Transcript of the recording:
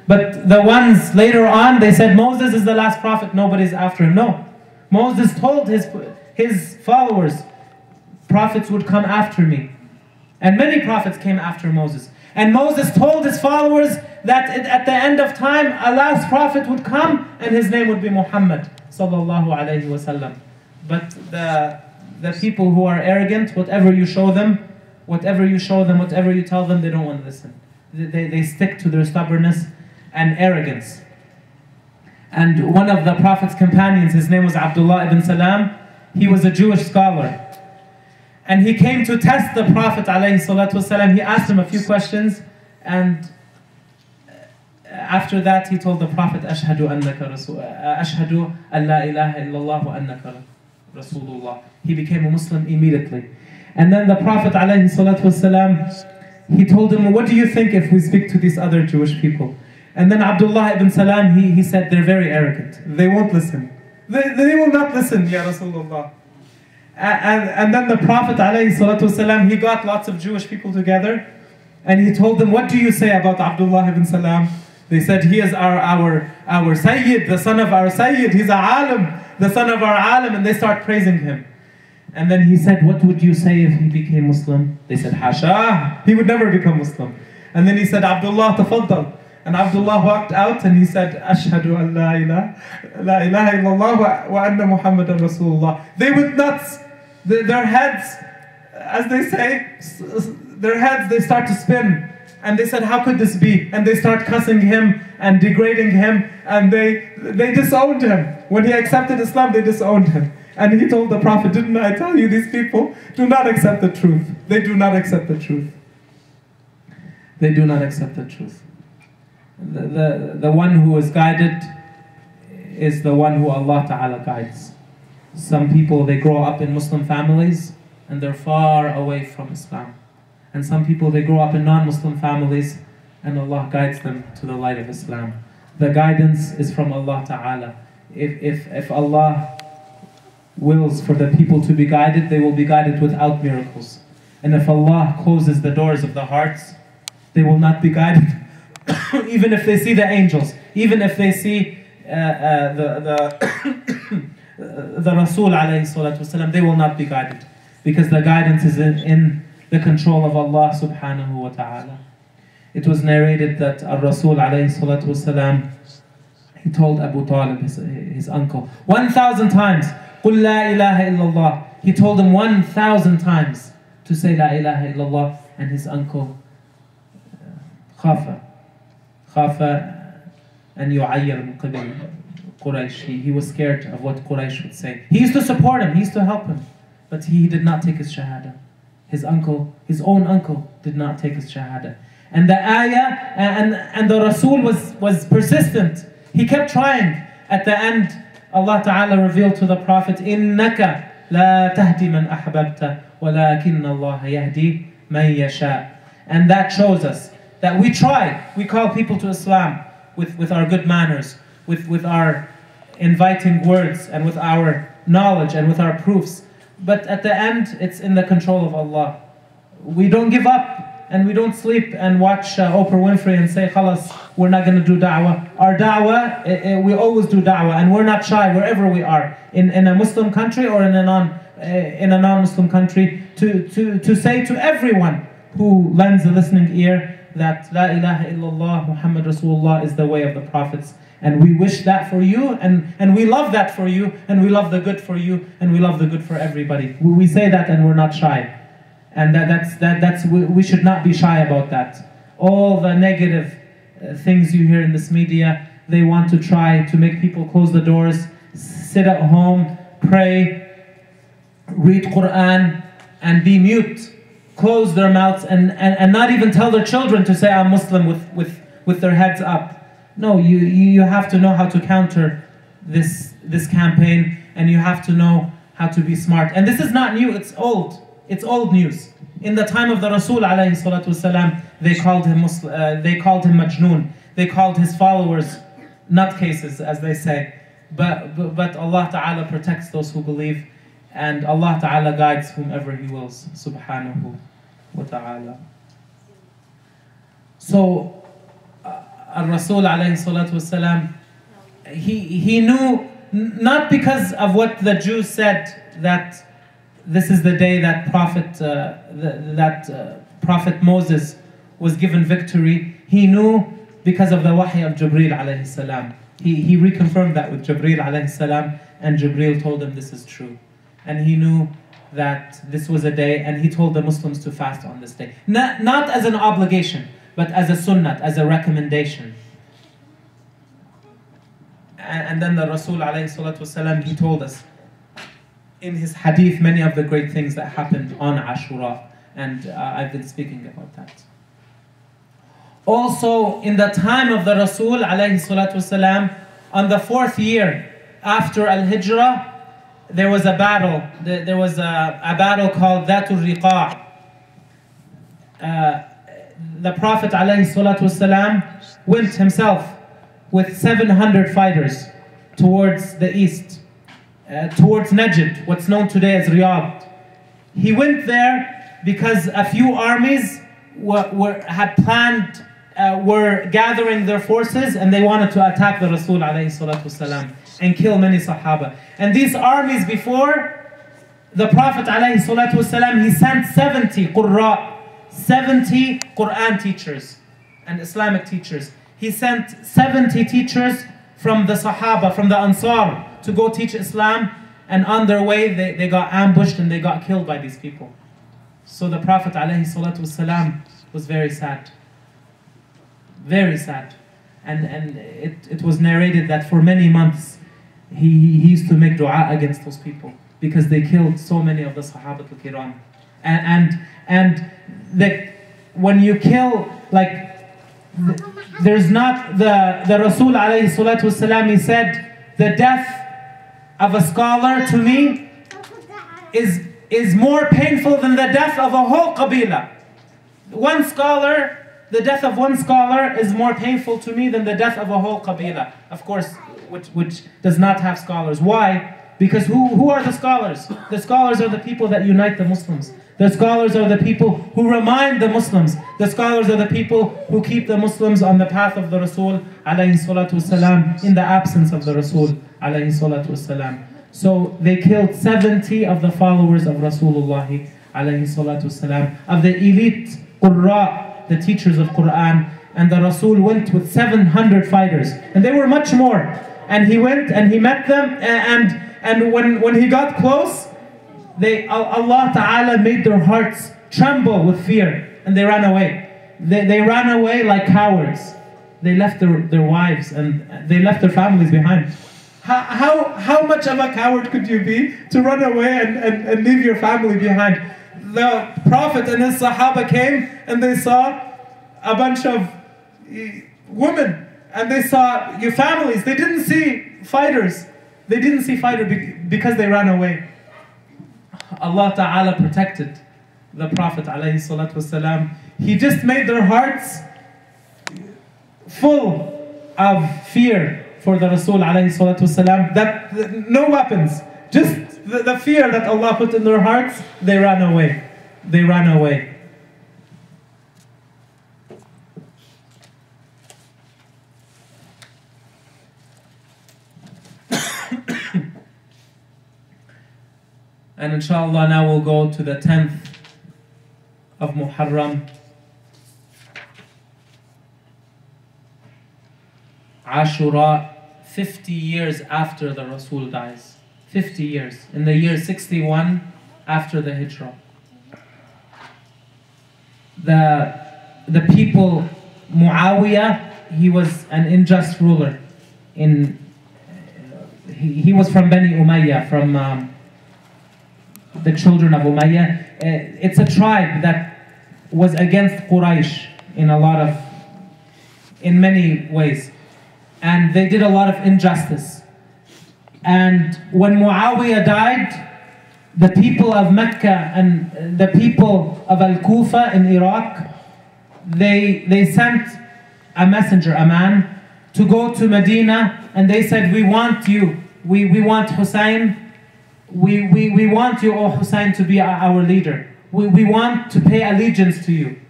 But the ones later on, they said Moses is the last prophet, nobody's after him. No. Moses told his followers, prophets would come after me. And many prophets came after Moses. And Moses told his followers that at the end of time, a last prophet would come and his name would be Muhammad sallallahu alayhi wasallam. But the people who are arrogant, whatever you show them, whatever you tell them, they don't want to listen. They stick to their stubbornness and arrogance. And one of the Prophet's companions, his name was Abdullah ibn Salam, he was a Jewish scholar. And he came to test the Prophet ﷺ. He asked him a few questions, and after that he told the Prophet, Ashhadu an la ilaha illallah wa annaka Rasulullah. He became a Muslim immediately. And then the Prophet ﷺ, he told him, what do you think if we speak to these other Jewish people? And then Abdullah ibn Salam, he said, they're very arrogant. They won't listen. They will not listen, Ya Rasulullah. And then the Prophet ﷺ, he got lots of Jewish people together and he told them, what do you say about Abdullah ibn Salam? They said, he is our Sayyid, the son of our Sayyid. He's a alim, the son of our alim. And they start praising him. And then he said, what would you say if he became Muslim? They said, Hasha, he would never become Muslim. And then he said, Abdullah, tafaddal. And Abdullah walked out and he said, Ashhadu an la ilaha illallah wa anna Muhammadan Rasulullah. They would not, their heads, as they say, their heads, they start to spin. And they said, how could this be? And they start cussing him and degrading him. And they disowned him. When he accepted Islam, they disowned him. And he told the Prophet, didn't I tell you, these people do not accept the truth. They do not accept the truth. They do not accept the truth. The one who is guided is the one who Allah Ta'ala guides. Some people, they grow up in Muslim families and they're far away from Islam. And some people, they grow up in non-Muslim families and Allah guides them to the light of Islam. The guidance is from Allah Ta'ala. If Allah wills for the people to be guided, they will be guided without miracles. And if Allah closes the doors of the hearts, they will not be guided. Even if they see the angels, even if they see the Rasul alayhi salatu wasalam, they will not be guided. Because the guidance is in the control of Allah subhanahu wa ta'ala. It was narrated that Rasul alayhi salatu wasalam, he told Abu Talib, his uncle, 1,000 times, قُلْ لَا إِلَهَ إِلَّا اللَّهِ. He told him 1,000 times to say La ilaha illallah, and his uncle خاف أن يعير من قبل قريش. He was scared of what Quraysh would say. He used to support him, he used to help him, but he did not take his shahada. His uncle, his own uncle, did not take his shahada. And the ayah and the Rasul was persistent. He kept trying. At the end, Allah Ta'ala revealed to the Prophet, إِنَّكَ لَا تَهْدِي مَنْ أَحْبَبْتَ وَلَكِنَّ اللَّهَ يَهْدِي مَنْ يَشَاءُ. And that shows us that we try, we call people to Islam with our good manners, with our inviting words, and with our knowledge, and with our proofs. But at the end, it's in the control of Allah. We don't give up, and we don't sleep and watch Oprah Winfrey and say, khalas, we're not going to do da'wah. Our da'wah, we always do da'wah, and we're not shy wherever we are, in a Muslim country or in a non-Muslim country, to say to everyone who lends a listening ear that La ilaha illallah Muhammad Rasulullah is the way of the prophets. And we wish that for you, and we love that for you, and we love the good for you, and we love the good for everybody. We say that and we're not shy. And we should not be shy about that. All the negative things you hear in this media, they want to try to make people close the doors, sit at home, pray, read Qur'an, and be mute. Close their mouths and not even tell their children to say I'm Muslim with their heads up. No, you have to know how to counter this campaign, and you have to know how to be smart. And this is not new, it's old. It's old news. In the time of the Rasul alayhi salatu wasalam, they called him Majnoon. They called his followers nutcases, as they say. But Allah Ta'ala protects those who believe, and Allah Ta'ala guides whomever He wills, subhanahu wa ta'ala. So, Rasul alayhi salatu wasalam, he knew, not because of what the Jews said, that this is the day that Prophet Moses was given victory. He knew because of the wahy of Jibreel alayhi salam. He reconfirmed that with Jibreel alayhi salam, and Jibreel told him this is true. And he knew that this was a day, and he told the Muslims to fast on this day. Not as an obligation, but as a sunnah, as a recommendation. And then the Rasul alayhi salatu wasalam, he told us in his hadith many of the great things that happened on Ashura, and I've been speaking about that. Also, in the time of the Rasul alayhi salatu wasalam, on the 4th year after Al-Hijrah, there was a battle. There was a battle called Dhatul Riqa'. The Prophet alayhi salatu wasalam went himself with 700 fighters towards the east, towards Najd, what's known today as Riyadh. He went there because a few armies had planned, were gathering their forces, and they wanted to attack the Rasul alayhi salatu wasalam and kill many Sahaba. And these armies, before the Prophet alayhi salatu wasalam, he sent 70 Qurra, 70 Qur'an teachers and Islamic teachers. He sent 70 teachers from the Sahaba, from the Ansar, to go teach Islam, and on their way they got ambushed and they got killed by these people. So the Prophet ﷺ was very sad. Very sad. And it was narrated that for many months he used to make dua against those people, because they killed so many of the Sahabat al-Kiram. And when you kill, like, there's not the Rasul alayhi salatu wasalam, he said, the death of a scholar to me is more painful than the death of a whole qabila. One scholar, the death of one scholar is more painful to me than the death of a whole qabila. Of course, which does not have scholars. Why? Because who are the scholars? The scholars are the people that unite the Muslims. The scholars are the people who remind the Muslims. The scholars are the people who keep the Muslims on the path of the Rasul alayhi salatu wasalam, in the absence of the Rasul alayhi salatu wasalam. So they killed 70 of the followers of Rasulullah alayhi salatu wasalam, of the elite Qurra, the teachers of Qur'an. And the Rasul went with 700 fighters, and they were much more. And he went and he met them, and when he got close, Allah Ta'ala made their hearts tremble with fear, and they ran away. They ran away like cowards. They left their wives and they left their families behind. How much of a coward could you be to run away and leave your family behind? The Prophet and his Sahaba came and they saw a bunch of women, and they saw your families. They didn't see fighters. They didn't see fighters because they ran away. Allah Ta'ala protected the Prophet alayhi salatu wasalam. He just made their hearts full of fear for the Rasul alayhi salatu wasalam, that no weapons, just the fear that Allah put in their hearts, they ran away. They ran away. And inshallah, now we'll go to the 10th of Muharram, Ashura, 50 years after the Rasul dies. 50 years. In the year 61 after the Hijrah. The people, Muawiyah, he was an unjust ruler. He was from Bani Umayyah, from the children of Umayyah. It's a tribe that was against Quraysh in many ways. And they did a lot of injustice. And when Muawiyah died, the people of Mecca and the people of Al-Kufa in Iraq, they sent a messenger, a man, to go to Medina, and they said, we want you, we want Hussein, we want you, O Hussein, to be our leader. We want to pay allegiance to you.